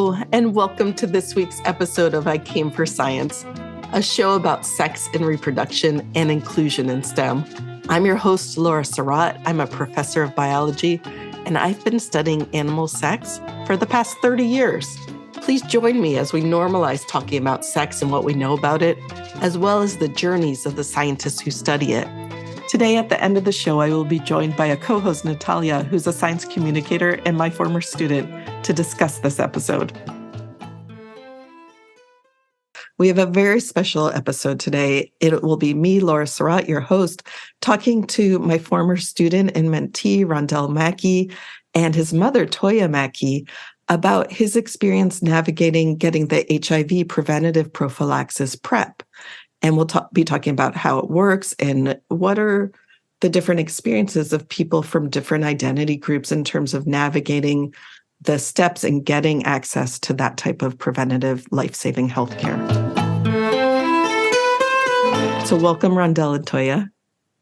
Hello, and welcome to this week's episode of I Came for Science, a show about sex and reproduction and inclusion in STEM. I'm your host, Laura Surratt. I'm a professor of biology, and I've been studying animal sex for the past 30 years. Please join me as we normalize talking about sex and what we know about it, as well as the journeys of the scientists who study it. Today, at the end of the show, I will be joined by a co-host, Natalia, who's a science communicator and my former student, to discuss this episode. We have a very special episode today. It will be me, Laura Surratt, your host, talking to my former student and mentee, Rondell Mackey, and his mother, Toya Mackey, about his experience navigating getting the HIV preventative prophylaxis PrEP. And we'll be talking about how it works and what are the different experiences of people from different identity groups in terms of navigating the steps and getting access to that type of preventative life-saving healthcare. So welcome, Rondell and Toya.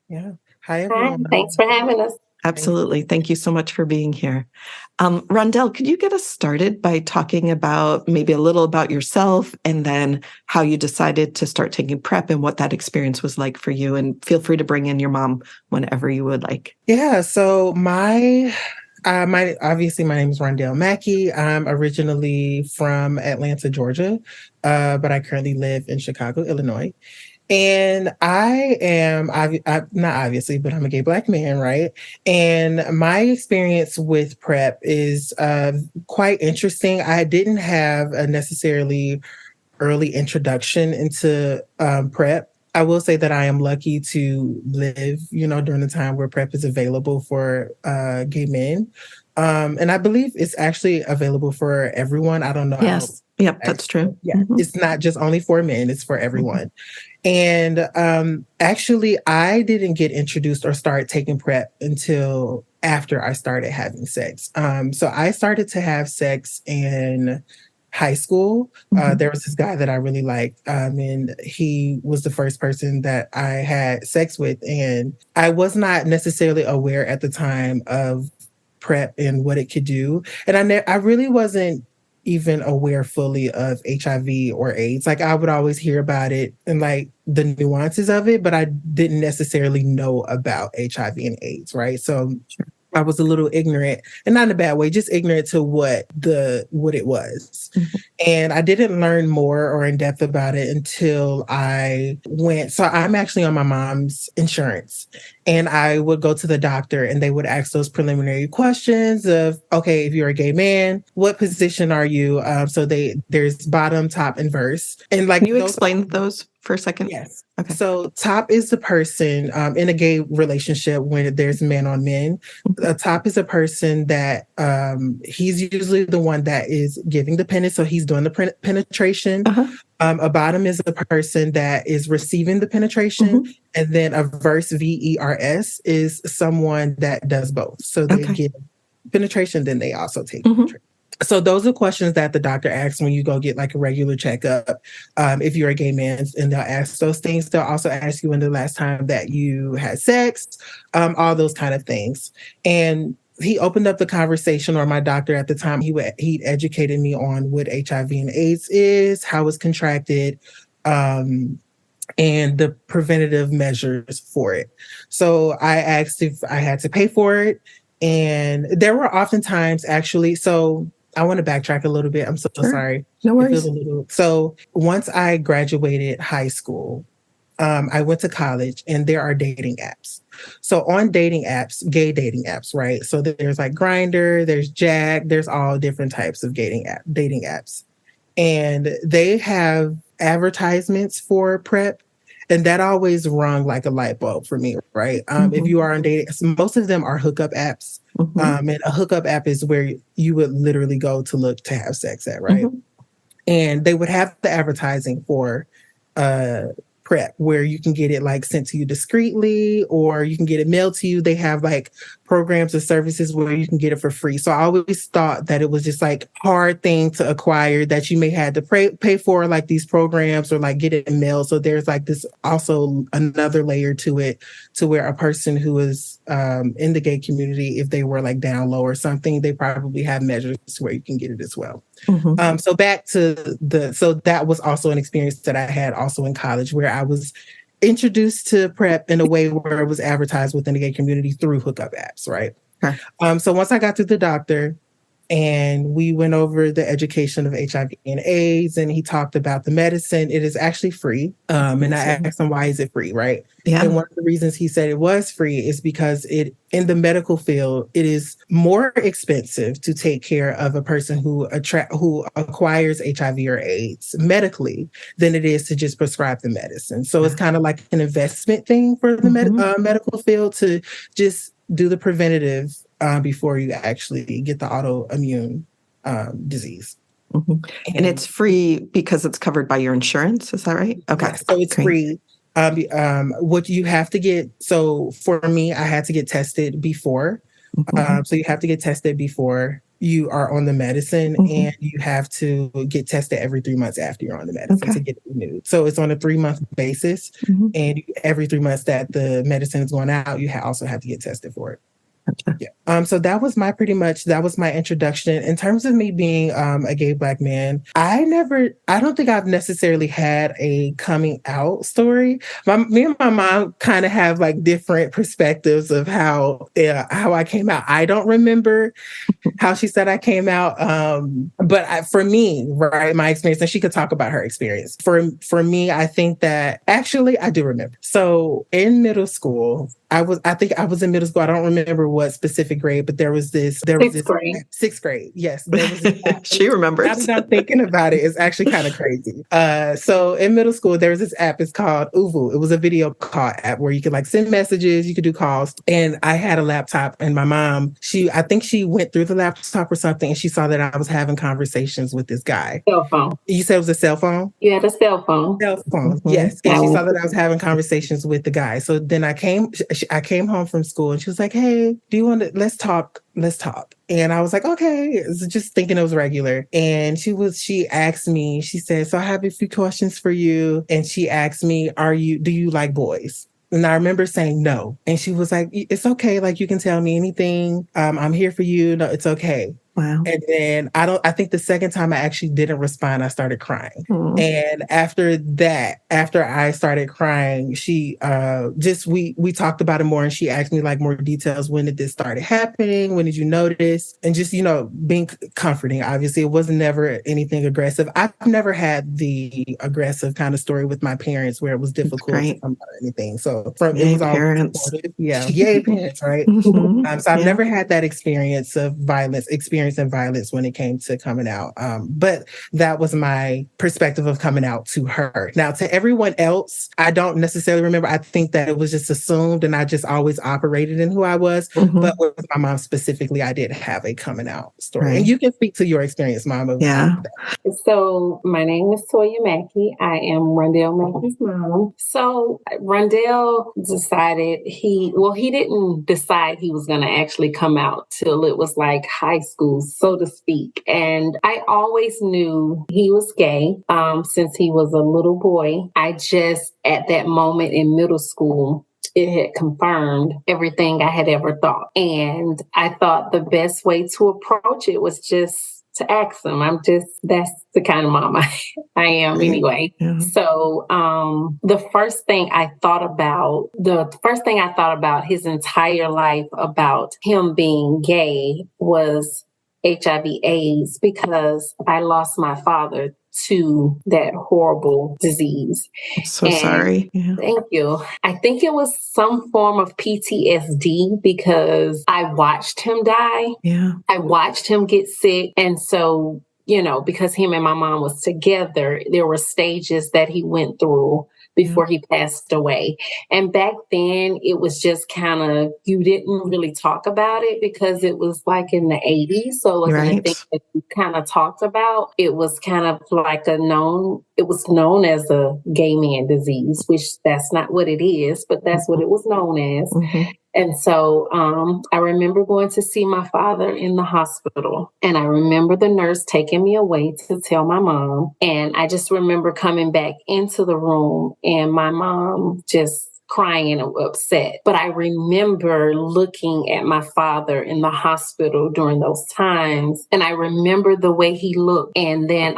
Yeah. Hi, everyone. Hi. Thanks for having us. Absolutely. Thank you so much for being here. Rondell, could you get us started by talking about maybe a little about yourself and then how you decided to start taking PrEP and what that experience was like for you? And feel free to bring in your mom whenever you would like. Yeah. So my obviously my name is Rondell Mackey. I'm originally from Atlanta, Georgia, but I currently live in Chicago, Illinois. And I'm not obviously, but I'm a gay Black man, right? And my experience with PrEP is quite interesting. I didn't have a necessarily early introduction into PrEP. I will say that I am lucky to live, during the time where PrEP is available for gay men. And I believe it's actually available for everyone. I don't know. Yes. Yep, that's true. Yeah. Mm-hmm. It's not just only for men, it's for everyone. Mm-hmm. And actually, I didn't get introduced or start taking PrEP until after I started having sex. So I started to have sex in high school. There was this guy that I really liked, and he was the first person that I had sex with. And I was not necessarily aware at the time of PrEP and what it could do. And I really wasn't even aware fully of HIV or AIDS. Like, I would always hear about it and like the nuances of it, but I didn't necessarily know about HIV and AIDS, right? So I was a little ignorant, and not in a bad way, just ignorant to what it was. Mm-hmm. And I didn't learn more or in depth about it until I went. So I'm actually on my mom's insurance, and I would go to the doctor and they would ask those preliminary questions of, okay, if you're a gay man, what position are you? So there's bottom, top, and verse. And like, can you explain those for a second? Yes. Okay. So top is the person in a gay relationship when there's men on men. A top is a person that he's usually the one that is giving the penis. So he's doing the penetration. Uh-huh. A bottom is a person that is receiving the penetration. Mm-hmm. And then a verse, VERS, is someone that does both. So they give penetration, then they also take penetration. So those are questions that the doctor asks when you go get like a regular checkup. If you're a gay man, and they'll ask those things. They'll also ask you when the last time that you had sex, all those kind of things. And he opened up the conversation, or my doctor at the time, he educated me on what HIV and AIDS is, how it's contracted, and the preventative measures for it. So I asked if I had to pay for it. And there were oftentimes actually, so I want to backtrack a little bit. I'm so sorry. No worries. So once I graduated high school, I went to college, and there are dating apps. So on dating apps, gay dating apps, right? So there's like Grindr, there's Jack, there's all different types of dating apps. And they have advertisements for PrEP. And that always rung like a light bulb for me, right? If you are on dating, most of them are hookup apps. And a hookup app is where you would literally go to look to have sex at, right? And they would have the advertising for PrEP, where you can get it like sent to you discreetly, or you can get it mailed to you. They have like programs or services where you can get it for free. So I always thought that it was just like hard thing to acquire, that you may have to pay for like these programs or like get it mailed. So there's like this also another layer to it to where a person who is in the gay community, if they were like down low or something, they probably have measures to where you can get it as well. So back to so that was also an experience that I had also in college, where I was introduced to PrEP in a way where it was advertised within the gay community through hookup apps, right? Sure. So once I got to the doctor, and we went over the education of HIV and AIDS, and he talked about the medicine. It is actually free. And I asked him, why is it free, right? Yeah. And one of the reasons he said it was free is because it, in the medical field, it is more expensive to take care of a person who acquires HIV or AIDS medically than it is to just prescribe the medicine. So it's kind of like an investment thing for the medical field to just do the preventative before you actually get the autoimmune disease. And it's free because it's covered by your insurance. Is that right? Okay. Yeah, so it's free. What you have to get, so for me, I had to get tested before. So you have to get tested before you are on the medicine, and you have to get tested every 3 months after you're on the medicine to get it renewed. So it's on a 3-month basis, and every 3 months that the medicine is going out, you also have to get tested for it. Yeah. So that was my introduction. In terms of me being a gay Black man, I don't think I've necessarily had a coming out story. Me and my mom kind of have like different perspectives of how I came out. I don't remember how she said I came out. But for me, right, my experience, and she could talk about her experience. For me, I think that actually I do remember. So in middle school, I think I was in middle school. I don't remember what specific grade, but there was Sixth grade. Sixth grade. Yes. There was She remembers. Now that I'm thinking about it, it's actually kind of crazy. So in middle school, there was this app. It's called Uvu. It was a video call app where you could like send messages, you could do calls. And I had a laptop, and my mom, I think she went through the laptop or something, and she saw that I was having conversations with this guy. Cell phone. You said it was a cell phone? You had a cell phone. Cell phone, yes. And she saw that I was having conversations with the guy. So then I came home from school, and she was like, hey, do you want to, let's talk. And I was like, okay, just thinking it was regular. And she asked me, she said, so I have a few questions for you. And she asked me, do you like boys? And I remember saying no. And she was like, it's okay. Like, you can tell me anything. I'm here for you. No, it's okay. Wow. And then I think the second time I actually didn't respond, I started crying. And after I started crying, she we talked about it more, and she asked me like more details. When did this started happening? When did you notice? And just, being comforting. Obviously, it was never anything aggressive. I've never had the aggressive kind of story with my parents where it was difficult to come out or anything. So it was all parents. supportive. Yeah. Yay, parents, right? So I've never had that experience of violence when it came to coming out. But that was my perspective of coming out to her. Now, to everyone else, I don't necessarily remember. I think that it was just assumed, and I just always operated in who I was. But with my mom specifically, I did have a coming out story. Right. And you can speak to your experience, Mama. Yeah. So my name is Toya Mackey. I am Rondell Mackey's mom. So Rondell decided he didn't decide he was going to actually come out till it was like high school, so to speak. And I always knew he was gay since he was a little boy. I just, at that moment in middle school, it had confirmed everything I had ever thought. And I thought the best way to approach it was just to ask him. That's the kind of mom I am anyway. Yeah. So the first thing I thought about his entire life about him being gay was HIV/AIDS, because I lost my father to that horrible disease. I'm so sorry. Yeah. Thank you. I think it was some form of PTSD because I watched him die. Yeah. I watched him get sick. And so, because him and my mom was together, there were stages that he went through before he passed away. And back then it was just kind of, you didn't really talk about it because it was like in the 80s. So it wasn't a thing that you kind of talked about. It was kind of like it was known as a gay man disease, which that's not what it is, but that's what it was known as. And so I remember going to see my father in the hospital, and I remember the nurse taking me away to tell my mom. And I just remember coming back into the room and my mom just crying and upset. But I remember looking at my father in the hospital during those times, and I remember the way he looked. And then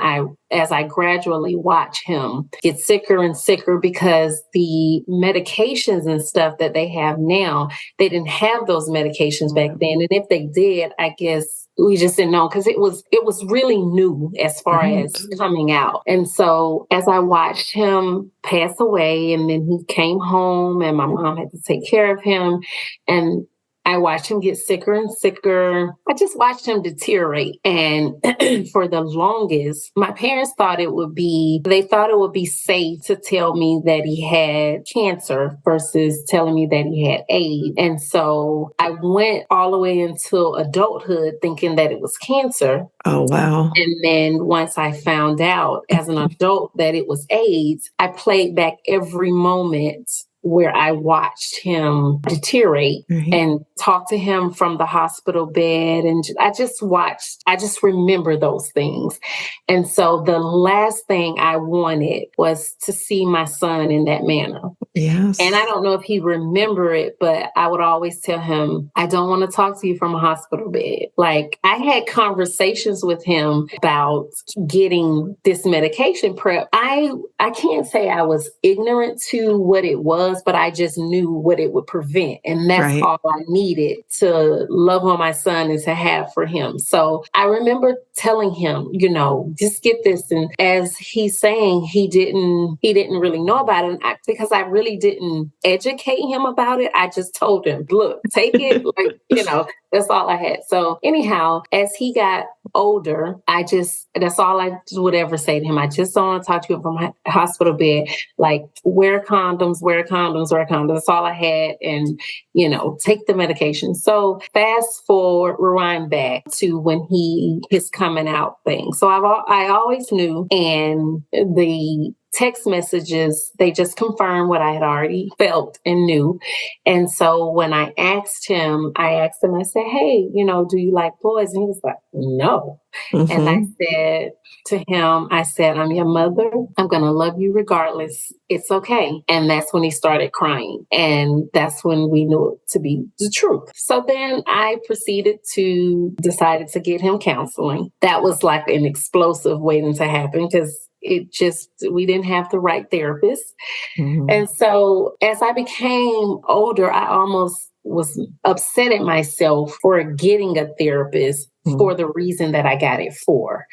as I gradually watch him get sicker and sicker, because the medications and stuff that they have now, they didn't have those medications back then. And if they did, I guess we just didn't know, because it was really new as far as coming out. And so as I watched him pass away, and then he came home and my mom had to take care of him, and I watched him get sicker and sicker. I just watched him deteriorate. And for the longest, my parents thought it would be safe to tell me that he had cancer versus telling me that he had AIDS. And so I went all the way until adulthood thinking that it was cancer. Oh, wow. And then once I found out as an adult that it was AIDS, I played back every moment where I watched him deteriorate and talk to him from the hospital bed. And I just remember those things. And so the last thing I wanted was to see my son in that manner. Yes. And I don't know if he remembered it, but I would always tell him, I don't want to talk to you from a hospital bed. Like, I had conversations with him about getting this medication PrEP. I can't say I was ignorant to what it was, but I just knew what it would prevent. And that's all I needed to love on my son and to have for him. So I remember telling him, just get this. And as he's saying, he didn't really know about it. And because I really didn't educate him about it. I just told him, look, take it. That's all I had. So anyhow, as he got older, that's all I would ever say to him. I just don't want to talk to you from a hospital bed. Like, wear condoms, wear condoms, wear condoms. That's all I had. And, take the medication. So rewind back to when his coming out thing. So I always knew, and the text messages, they just confirmed what I had already felt and knew. And so when I asked him, I said, hey, do you like boys? And he was like, no. And I said to him, I'm your mother. I'm going to love you regardless. It's okay. And that's when he started crying. And that's when we knew it to be the truth. So then I decided to get him counseling. That was like an explosive waiting to happen, because we didn't have the right therapist. And so as I became older, I almost was upset at myself for getting a therapist for the reason that I got it for.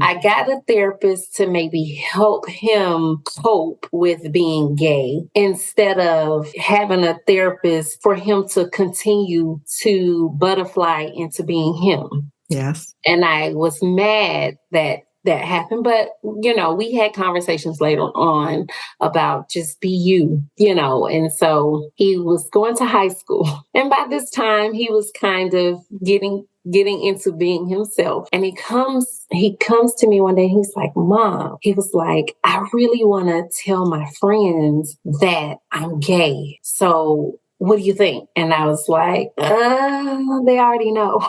I got a therapist to maybe help him cope with being gay, instead of having a therapist for him to continue to butterfly into being him. Yes. And I was mad that happened. But, we had conversations later on about just be you, and so he was going to high school. And by this time he was kind of getting into being himself. And he comes to me one day, he's like, Mom, he was like, I really want to tell my friends that I'm gay. So what do you think? And I was like, they already know.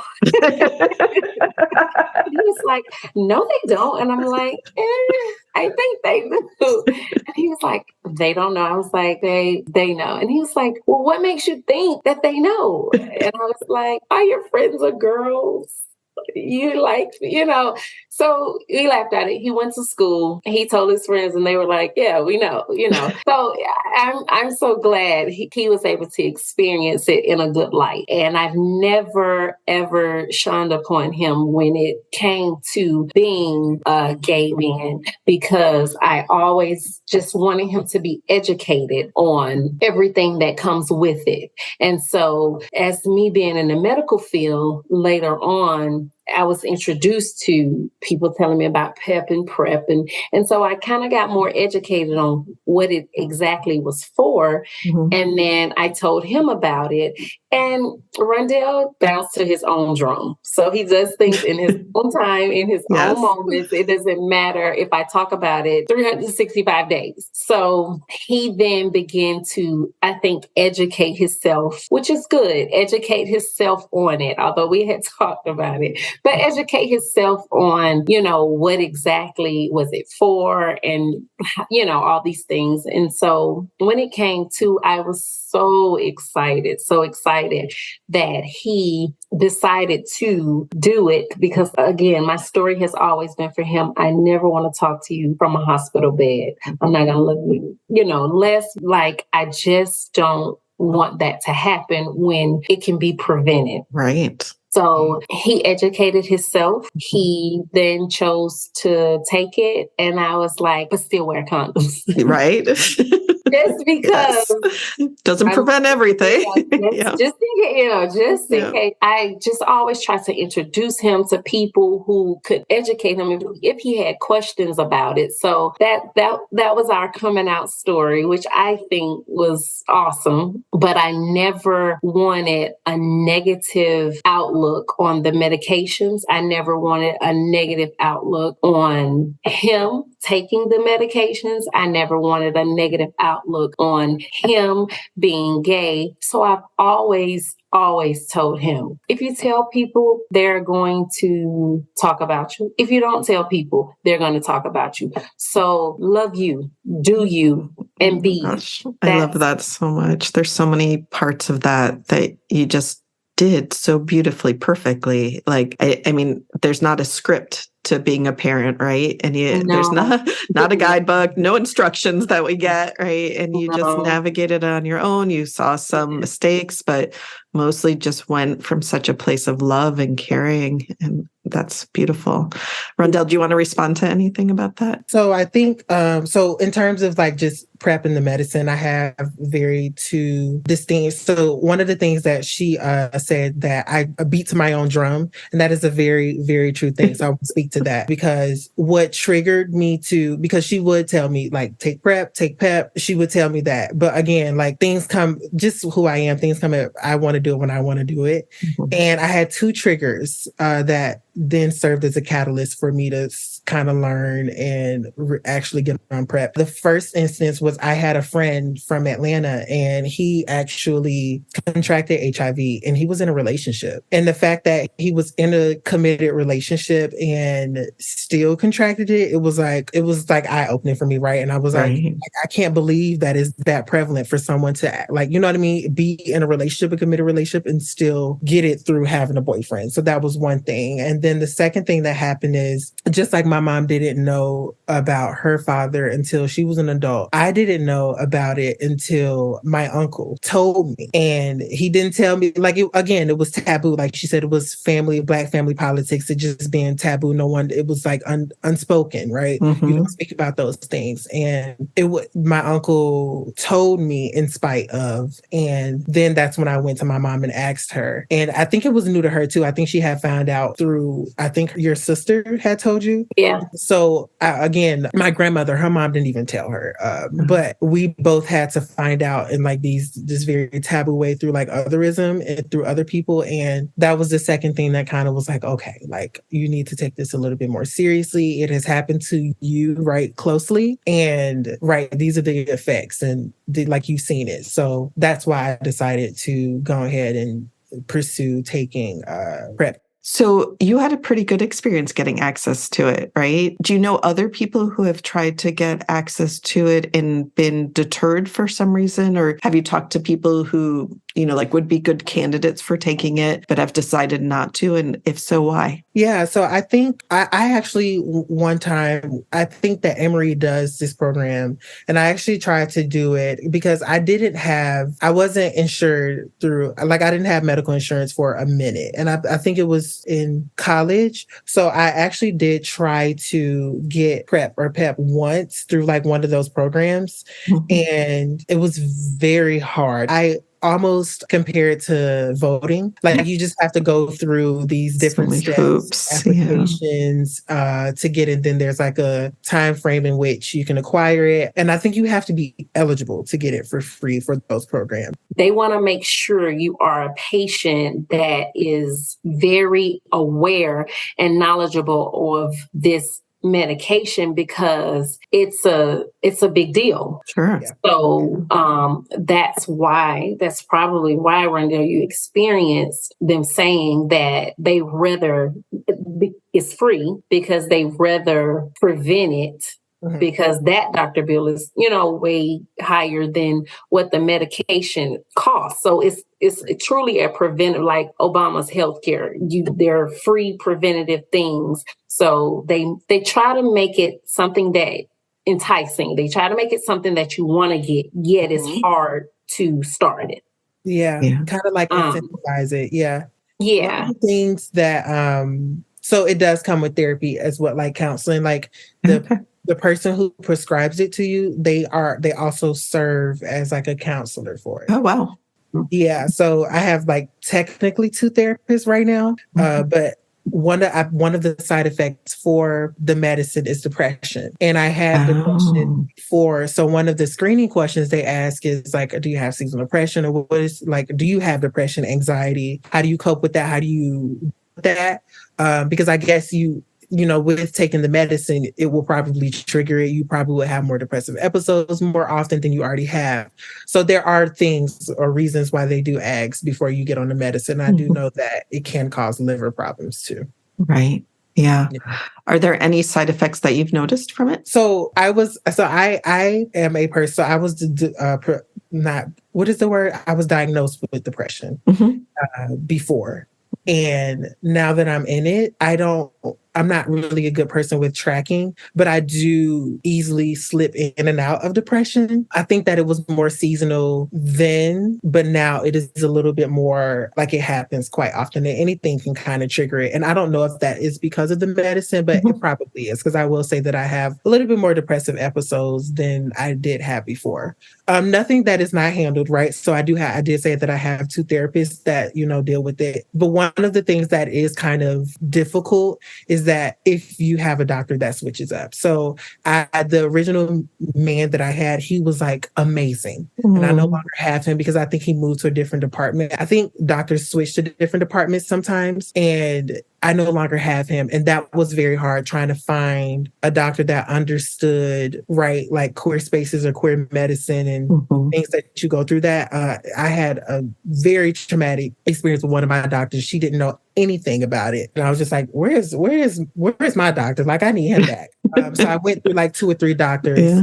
He was like, no, they don't. And I'm like, I think they do. And he was like, they don't know. I was like, they know. And he was like, well, what makes you think that they know? And I was like, all your friends are girls. You like, so we laughed at it. He went to school. He told his friends, and they were like, yeah, we know, So I'm so glad he was able to experience it in a good light. And I've never, ever shunned upon him when it came to being a gay man, because I always just wanted him to be educated on everything that comes with it. And so as me being in the medical field later on, I was introduced to people telling me about PEP and PrEP. And so I kind of got more educated on what it exactly was for. And then I told him about it. And Rondell bounced to his own drum. So he does things in his own time, in his own moments. It doesn't matter if I talk about it 365 days. So he then began to, I think, educate himself, which is good, educate himself on it, although we had talked about it. but educate himself on, what exactly was it for, and, all these things. And so when it came to, I was so excited that he decided to do it, because again, my story has always been for him, I never want to talk to you from a hospital bed. I'm not going to look, less like, I just don't want that to happen when it can be prevented. Right. So he educated himself. He then chose to take it. And I was like, but still wear condoms. Right. Just because. Yes. Doesn't prevent everything. Just in case. I just always try to introduce him to people who could educate him if he had questions about it. So that was our coming out story, which I think was awesome. But I never wanted a negative outlook on the medications. I never wanted a negative outlook on him taking the medications. I never wanted a negative outlook on him being gay. So I've always told him, if you tell people, they're going to talk about you. If you don't tell people, they're going to talk about you. So love you, do you, and be. Gosh, I love that so much. There's so many parts of that you just did so beautifully, perfectly. Like, I mean, there's not a script to being a parent, right? And there's not a guidebook, no instructions that we get, right? And you just navigated on your own. You saw some mistakes, but mostly just went from such a place of love and caring. And that's beautiful. Rondell, do you want to respond to anything about that? So I think, so in terms of like just PrEP and the medicine, I have very two distinct. So one of the things that she said that I beat to my own drum, and that is a very, very true thing. So I will speak to that, because what triggered me because she would tell me like, take PrEP, take PEP. She would tell me that. But again, like things come, just who I am, things come up. I want to do it when I want to do it. Mm-hmm. And I had two triggers that then served as a catalyst for me to kind of learn and actually get on PrEP. The first instance was I had a friend from Atlanta, and he actually contracted HIV, and he was in a relationship. And the fact that he was in a committed relationship and still contracted it, it was like eye-opening for me, right? And I was like, I can't believe that is that prevalent for someone to, like, you know what I mean, be in a relationship, a committed relationship, and still get it through having a boyfriend. So that was one thing. And then the second thing that happened is, just like my mom didn't know about her father until she was an adult, I didn't know about it until my uncle told me. And he didn't tell me, like, it was taboo. Like she said, it was Black family politics. It just being taboo. No one, it was like unspoken, right? Mm-hmm. You don't speak about those things. And my uncle told me in spite of, and then that's when I went to my mom and asked her. And I think it was new to her too. I think she had found out through, I think your sister had told you. Yeah. So again, my grandmother, her mom didn't even tell her. But we both had to find out in like this very taboo way through like otherism and through other people. And that was the second thing that kind of was like, okay, like you need to take this a little bit more seriously. It has happened to you, right, closely. And right, these are the effects, and like you've seen it. So that's why I decided to go ahead and pursue taking PrEP. So you had a pretty good experience getting access to it, right? Do you know other people who have tried to get access to it and been deterred for some reason? Or have you talked to people who, like would be good candidates for taking it, but have decided not to? And if so, why? Yeah, so I think I actually one time, I think that Emory does this program, and I actually tried to do it because I wasn't insured through, like I didn't have medical insurance for a minute. And I think it was in college. So I actually did try to get PrEP or PEP once through like one of those programs. Mm-hmm. And it was very hard. I almost compared to voting. Like you just have to go through these different steps, applications to get it. Then there's like a time frame in which you can acquire it. And I think you have to be eligible to get it for free for those programs. They want to make sure you are a patient that is very aware and knowledgeable of this medication because it's a big deal. Sure. So that's probably why, Rondell, you experienced them saying that they rather it's free because they rather prevent it because that doctor bill is, way higher than what the medication costs. So it's truly a preventive, like Obama's healthcare. They're free preventative things. So they try to make it something that enticing. They try to make it something that you want to get, yet it's hard to start it. Yeah. Kind of like incentivize it. Yeah. Yeah. One of the things that so it does come with therapy as well, like counseling, like the person who prescribes it to you, they also serve as like a counselor for it. Oh, wow. Yeah. So I have like technically 2 therapists right now, but one of the side effects for the medicine is depression. And I had depression before. So one of the screening questions they ask is like, do you have seasonal depression? Or what is like, do you have depression, anxiety? How do you cope with that? How do you do that? Because I guess with taking the medicine, it will probably trigger it. You probably will have more depressive episodes more often than you already have. So there are things or reasons why they do ask before you get on the medicine. I do know that it can cause liver problems too. Right. Yeah. Are there any side effects that you've noticed from it? So I am a person. So I was not, what is the word? I was diagnosed with depression before. And now that I'm in it, I'm not really a good person with tracking, but I do easily slip in and out of depression. I think that it was more seasonal then, but now it is a little bit more like it happens quite often and anything can kind of trigger it. And I don't know if that is because of the medicine, but it probably is, because I will say that I have a little bit more depressive episodes than I did have before. Nothing that is not handled, right? So I did say that I have 2 therapists that, deal with it. But one of the things that is kind of difficult is that if you have a doctor that switches up. So the original man that I had, he was like amazing. And I no longer have him because I think he moved to a different department. I think doctors switch to different departments sometimes. And I no longer have him. And that was very hard, trying to find a doctor that understood, right, like queer spaces or queer medicine and things that you go through that. I had a very traumatic experience with one of my doctors. She didn't know anything about it. And I was just like, where's my doctor? Like, I need him back. So I went through like 2 or 3 doctors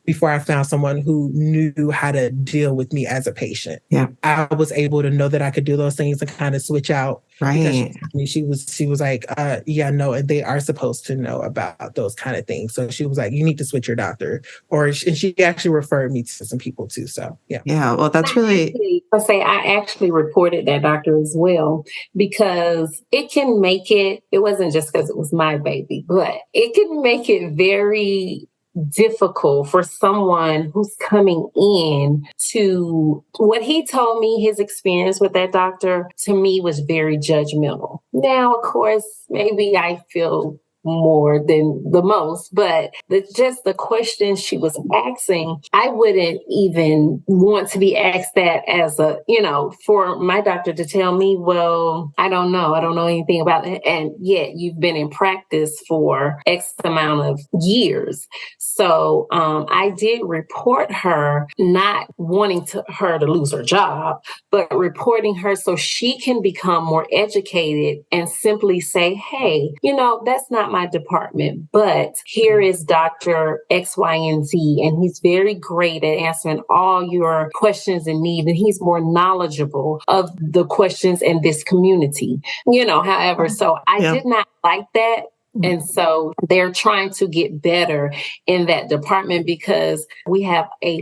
before I found someone who knew how to deal with me as a patient. Yeah. I was able to know that I could do those things and kind of switch out. Right. She was like, and they are supposed to know about those kind of things. So she was like, you need to switch your doctor. And she actually referred me to some people too. So yeah. Yeah. Well, that's really. I actually reported that doctor as well, because it can make it wasn't just because it was my baby, but it can make it very difficult for someone who's coming in to what he told me. His experience with that doctor to me was very judgmental. Now, of course, maybe I feel more than the most, but just the questions she was asking, I wouldn't even want to be asked that as for my doctor to tell me, well, I don't know anything about it. And yet you've been in practice for X amount of years. So I did report her, not wanting her to lose her job, but reporting her so she can become more educated and simply say, hey, that's not my department, but here is Dr. X, Y, and Z, and he's very great at answering all your questions and needs, and he's more knowledgeable of the questions in this community. However, so I did not like that. And so they're trying to get better in that department because we have a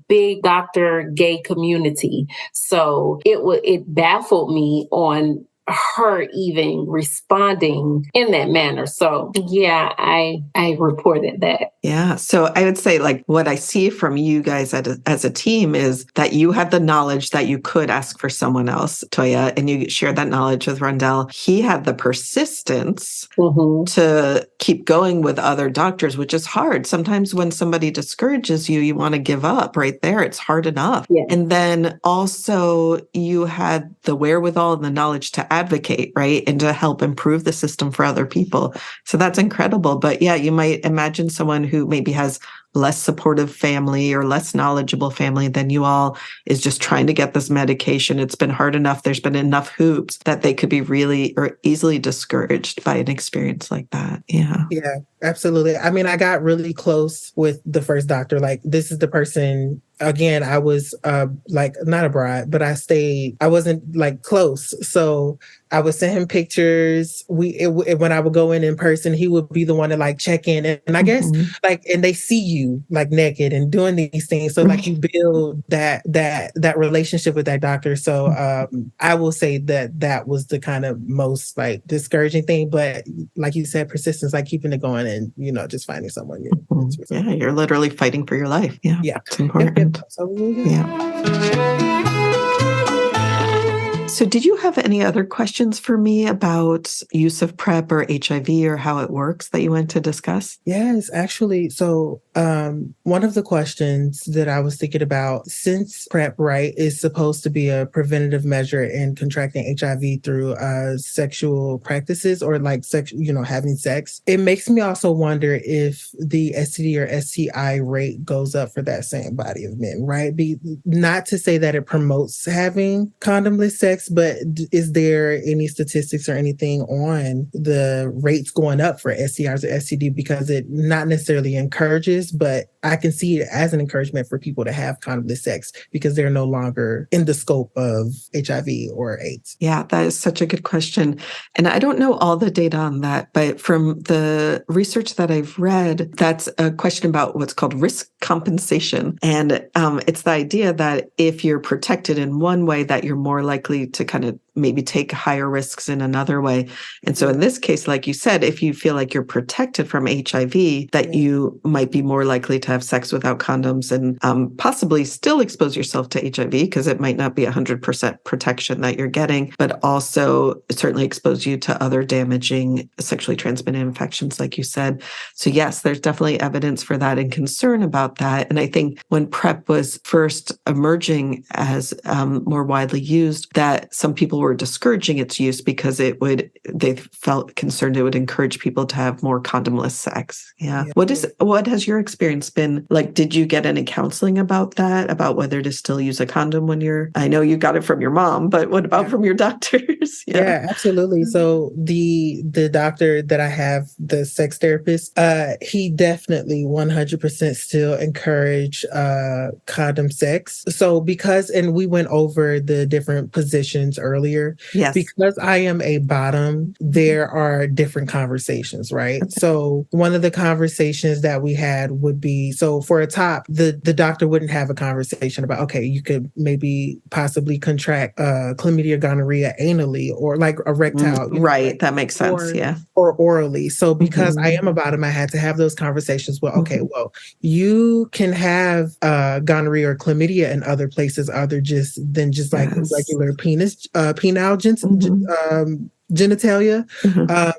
big doctor gay community. So it baffled me on her even responding in that manner. So yeah, I reported that. Yeah. So I would say, like, what I see from you guys as a team is that you had the knowledge that you could ask for someone else, Toya, and you shared that knowledge with Rondell. He had the persistence to keep going with other doctors, which is hard. Sometimes when somebody discourages you, you want to give up right there. It's hard enough. Yeah. And then also you had the wherewithal and the knowledge to advocate, right? And to help improve the system for other people. So that's incredible. But yeah, you might imagine someone who maybe has less supportive family or less knowledgeable family than you all is just trying to get this medication. It's been hard enough. There's been enough hoops that they could be really or easily discouraged by an experience like that. Yeah. Yeah, absolutely. I mean, I got really close with the first doctor. Like, this is the person. Again, I was like not a bride, but I wasn't like close. So I would send him pictures. When I would go in person, he would be the one to like check in. And I guess like, and they see you like naked and doing these things. So like you build that relationship with that doctor. So I will say that was the kind of most like discouraging thing. But like you said, persistence, like keeping it going and, just finding someone new. Yeah, you're literally fighting for your life. Yeah. It's important. Yep. Absolutely. Yeah. So did you have any other questions for me about use of PrEP or HIV or how it works that you want to discuss? Yes, actually. So one of the questions that I was thinking about, since PrEP, right, is supposed to be a preventative measure in contracting HIV through sexual practices or like sex, having sex, it makes me also wonder if the STD or STI rate goes up for that same body of men, right? Not to say that it promotes having condomless sex, but is there any statistics or anything on the rates going up for STIs or STD? Because it not necessarily encourages, but I can see it as an encouragement for people to have condomless sex because they're no longer in the scope of HIV or AIDS. Yeah, that is such a good question. And I don't know all the data on that, but from the research that I've read, that's a question about what's called risk compensation. And it's the idea that if you're protected in one way, that you're more likely to kind of maybe take higher risks in another way. And so in this case, like you said, if you feel like you're protected from HIV, that you might be more likely to have sex without condoms and possibly still expose yourself to HIV because it might not be 100% protection that you're getting, but also certainly expose you to other damaging sexually transmitted infections, like you said. So yes, there's definitely evidence for that and concern about that. And I think when PrEP was first emerging as more widely used, that some people were discouraging its use because they felt concerned it would encourage people to have more condomless sex. Yeah. What has your experience been like? Did you get any counseling about that, about whether to still use a condom when I know you got it from your mom, but what about from your doctors? Yeah, absolutely. So the doctor that I have, the sex therapist, he definitely 100% still encourage condom sex. So and we went over the different positions earlier. Yes. Because I am a bottom, there are different conversations, right? Okay. So one of the conversations that we had would be, so for a top, the doctor wouldn't have a conversation about, okay, you could maybe possibly contract chlamydia, gonorrhea anally or like erectile. Right. That makes sense. Or orally. So because I am a bottom, I had to have those conversations. Well, okay, well, you can have gonorrhea or chlamydia in other places other than just like regular penile genitalia.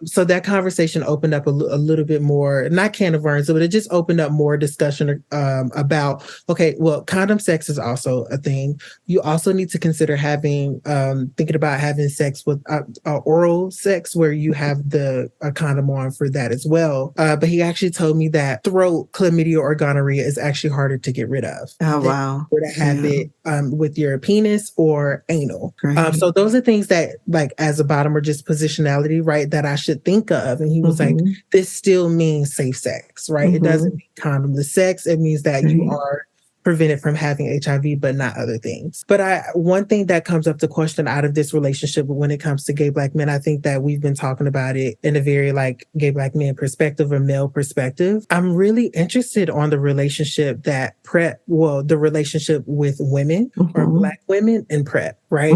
So that conversation opened up a little bit more, not can of worms, but it just opened up more discussion about, okay, well, condom sex is also a thing. You also need to consider thinking about having sex with oral sex where you have a condom on for that as well. But he actually told me that throat chlamydia or gonorrhea is actually harder to get rid of. Oh, wow. Or to have it with your penis or anal. So those are things that like as a bottom are just positionality, right, that I should think of. And he was like, this still means safe sex, right? It doesn't mean condomless sex. It means that you are prevented from having HIV, but not other things. But one thing that comes up, the question out of this relationship when it comes to gay Black men, I think that we've been talking about it in a very like gay Black men perspective or male perspective. I'm really interested on the relationship that PrEP, the relationship with women or Black women in PrEP, right?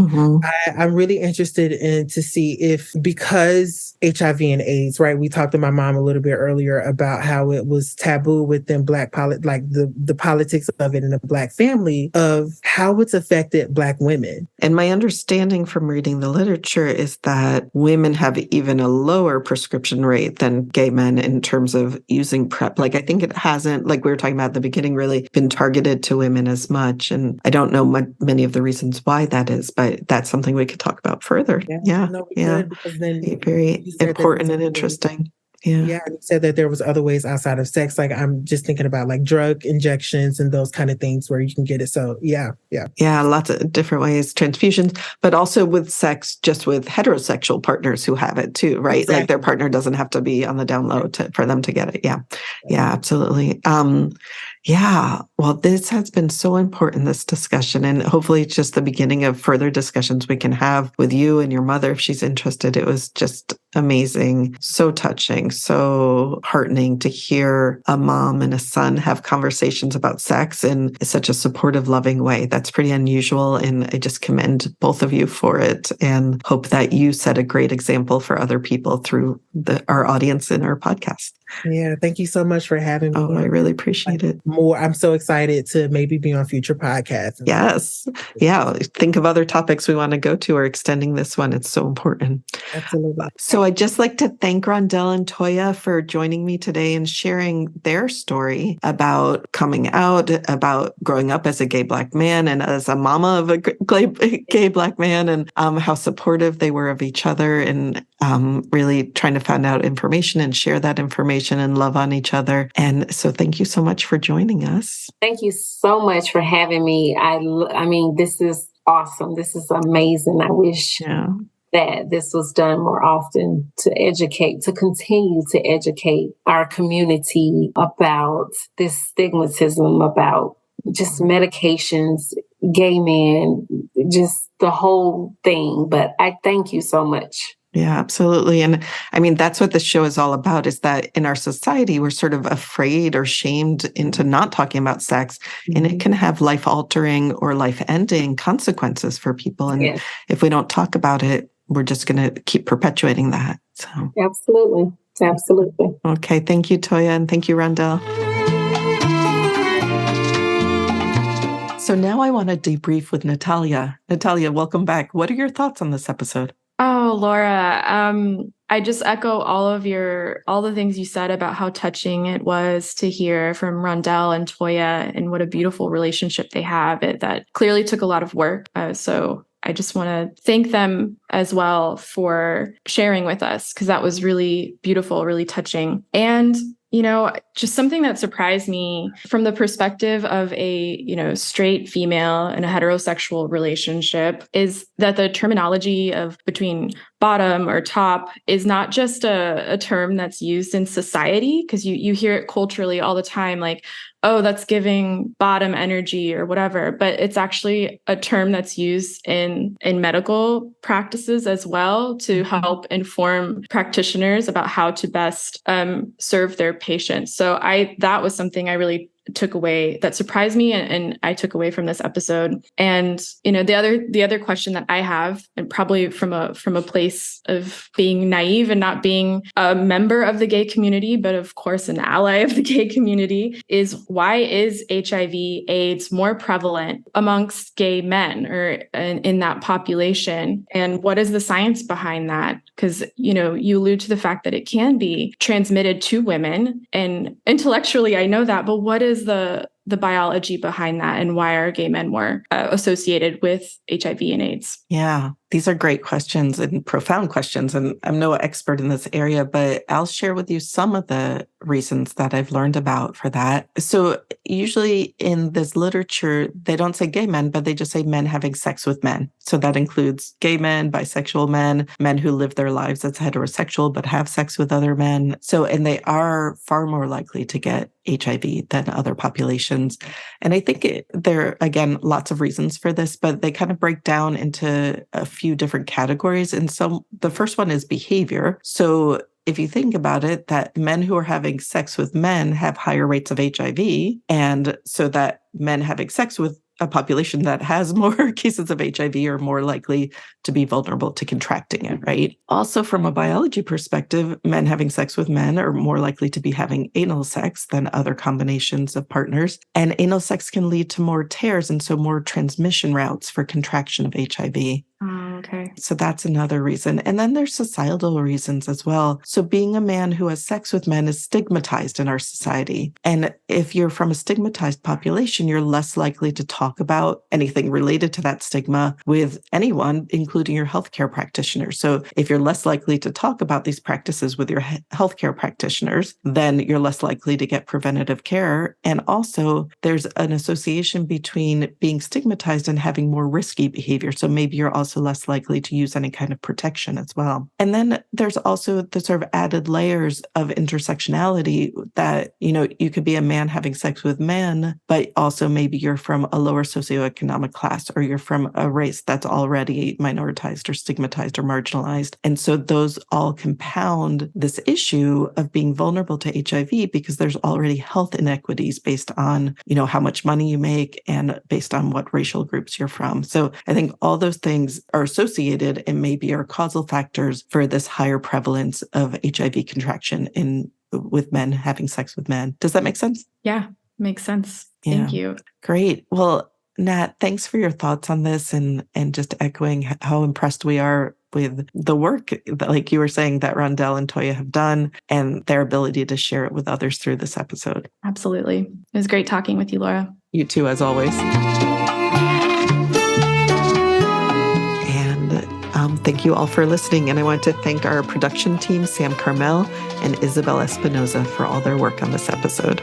I'm really interested in to see if, because HIV and AIDS, right? We talked to my mom a little bit earlier about how it was taboo within Black like the politics of it in a Black family, of how it's affected Black women. And my understanding from reading the literature is that women have even a lower prescription rate than gay men in terms of using PrEP. Like, I think it hasn't, like we were talking about at the beginning, really been targeted to women as much. And I don't know many of the reasons why that is. things, but that's something we could talk about further. Yeah. No, we Yeah. could, because then Very you said that important there's and other ways. interesting. Yeah. Yeah, and you said that there was other ways outside of sex. Like, I'm just thinking about like drug injections and those kind of things where you can get it. So yeah. Yeah, lots of different ways, transfusions, but also with sex, just with heterosexual partners who have it too, right? Exactly. Like their partner doesn't have to be on the down low for them to get it. Yeah. Yeah, absolutely. Yeah, well, this has been so important, this discussion, and hopefully it's just the beginning of further discussions we can have with you and your mother if she's interested. It was just amazing, so touching, so heartening to hear a mom and a son have conversations about sex in such a supportive, loving way. That's pretty unusual, and I just commend both of you for it and hope that you set a great example for other people through our audience in our podcast. Yeah, thank you so much for having me. Oh, I really appreciate it. I'm so excited to maybe be on future podcasts. Yes. Yeah. Think of other topics we want to go to or extending this one. It's so important. Absolutely. So I'd just like to thank Rondell and Toya for joining me today and sharing their story about coming out, about growing up as a gay Black man and as a mama of a gay Black man, and how supportive they were of each other, and really trying to find out information and share that information and love on each other. And so thank you so much for joining us. Thank you so much for having me. I mean, this is awesome. This is amazing. I wish that this was done more often to continue to educate our community about this stigmatism, about just medications, gay men, just the whole thing. But I thank you so much. Yeah, absolutely. And I mean, that's what this show is all about, is that in our society, we're sort of afraid or shamed into not talking about sex, and it can have life-altering or life-ending consequences for people. And if we don't talk about it, we're just going to keep perpetuating that. So absolutely. Okay. Thank you, Toya. And thank you, Rondell. So now I want to debrief with Natalia. Natalia, welcome back. What are your thoughts on this episode? Oh, Laura, I just echo all the things you said about how touching it was to hear from Rondell and Toya, and what a beautiful relationship they have. That clearly took a lot of work. So I just want to thank them as well for sharing with us, because that was really beautiful, really touching. And just something that surprised me from the perspective of a, straight female in a heterosexual relationship is that the terminology of between bottom or top is not just a term that's used in society, because you hear it culturally all the time, like, oh, that's giving bottom energy or whatever. But it's actually a term that's used in medical practices as well to help inform practitioners about how to best serve their patients. So that was something I really took away, that surprised me, and I took away from this episode. And the other question that I have, and probably from a place of being naive and not being a member of the gay community, but of course an ally of the gay community, is why is HIV/AIDS more prevalent amongst gay men or in that population? And what is the science behind that? Because you allude to the fact that it can be transmitted to women, and intellectually I know that, but what is the biology behind that, and why are gay men more associated with HIV and AIDS? Yeah, these are great questions and profound questions. And I'm no expert in this area, but I'll share with you some of the reasons that I've learned about for that. So usually in this literature, they don't say gay men, but they just say men having sex with men. So that includes gay men, bisexual men, men who live their lives as heterosexual but have sex with other men. And they are far more likely to get HIV than other populations. And I think there are, again, lots of reasons for this, but they kind of break down into a few different categories. And so the first one is behavior. So if you think about it, that men who are having sex with men have higher rates of HIV. And so that men having sex with a population that has more cases of HIV are more likely to be vulnerable to contracting it, right? Also, from a biology perspective, men having sex with men are more likely to be having anal sex than other combinations of partners. And anal sex can lead to more tears, and so more transmission routes for contraction of HIV. Okay. So that's another reason. And then there's societal reasons as well. So being a man who has sex with men is stigmatized in our society. And if you're from a stigmatized population, you're less likely to talk about anything related to that stigma with anyone, including your healthcare practitioner. So if you're less likely to talk about these practices with your healthcare practitioners, then you're less likely to get preventative care. And also there's an association between being stigmatized and having more risky behavior. So maybe you're also less likely to use any kind of protection as well. And then there's also the sort of added layers of intersectionality that, you could be a man having sex with men, but also maybe you're from a lower socioeconomic class, or you're from a race that's already minoritized or stigmatized or marginalized. And so those all compound this issue of being vulnerable to HIV, because there's already health inequities based on, how much money you make and based on what racial groups you're from. So I think all those things are associated and maybe are causal factors for this higher prevalence of HIV contraction with men having sex with men. Does that make sense? Yeah, makes sense. Yeah. Thank you. Great. Well, Nat, thanks for your thoughts on this and just echoing how impressed we are with the work that, like you were saying, that Rondell and Toya have done and their ability to share it with others through this episode. Absolutely. It was great talking with you, Laura. You too, as always. Thank you all for listening. And I want to thank our production team, Sam Carmel and Isabel Espinoza, for all their work on this episode.